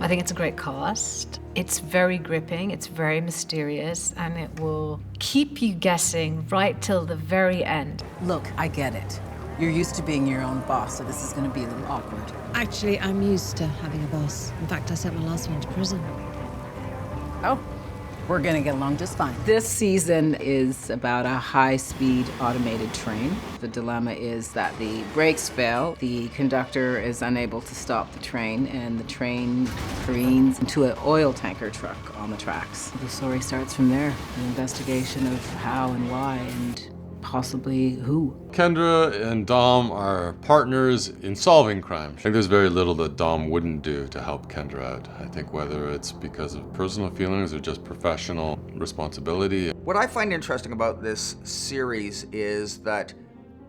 think it's a great cast. It's very gripping, it's very mysterious, and it will keep you guessing right till the very end. Look, I get it. You're used to being your own boss, so this is going to be a little awkward. Actually, I'm used to having a boss. In fact, I sent my last one to prison. Oh, we're going to get along just fine. This season is about a high-speed automated train. The dilemma is that the brakes fail, the conductor is unable to stop the train, and the train careens into an oil tanker truck on the tracks. The story starts from there, an investigation of how and why and possibly who. Kendra and Dom are partners in solving crime. I think there's very little that Dom wouldn't do to help Kendra out. I think whether it's because of personal feelings or just professional responsibility. What I find interesting about this series is that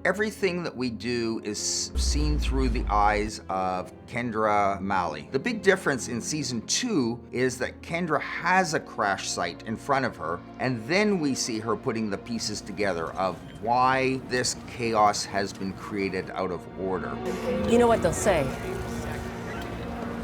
everything that we do is seen through the eyes of Kendra Malley. The big difference in season 2 is that Kendra has a crash site in front of her, and then we see her putting the pieces together of why this chaos has been created out of order. You know what they'll say?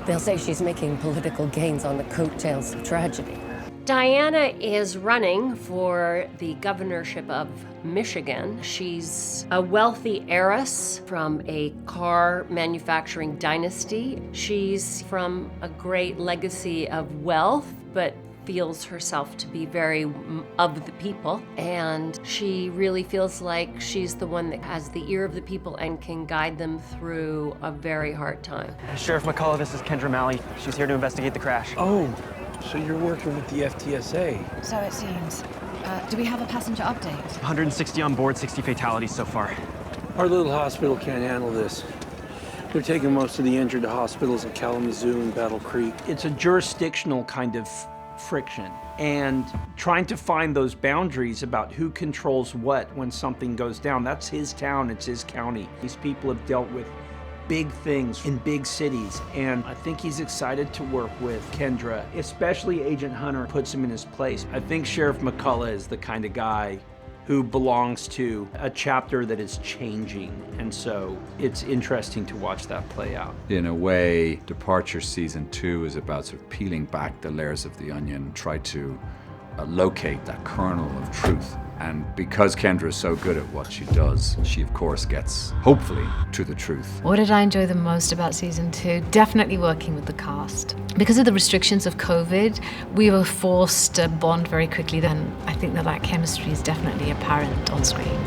They'll say she's making political gains on the coattails of tragedy. Diana is running for the governorship of Michigan. She's a wealthy heiress from a car manufacturing dynasty. She's from a great legacy of wealth, but feels herself to be very of the people. And she really feels like she's the one that has the ear of the people and can guide them through a very hard time. Sheriff McCullough, this is Kendra Malley. She's here to investigate the crash. Oh. So you're working with the FTSA? So it seems. Do we have a passenger update? 160 on board, 60 fatalities so far. Our little hospital can't handle this. They're taking most of the injured to hospitals in Kalamazoo and Battle Creek. It's a jurisdictional kind of friction, and trying to find those boundaries about who controls what when something goes down. That's his town, it's his county. These people have dealt with big things in big cities, and I think he's excited to work with Kendra, especially Agent Hunter puts him in his place. I think Sheriff McCullough is the kind of guy who belongs to a chapter that is changing, and so it's interesting to watch that play out. In a way, Departure Season 2 is about sort of peeling back the layers of the onion, try to locate that kernel of truth. And because Kendra is so good at what she does, she of course gets, hopefully, to the truth. What did I enjoy the most about season 2? Definitely working with the cast. Because of the restrictions of COVID, we were forced to bond very quickly then. I think that chemistry is definitely apparent on screen.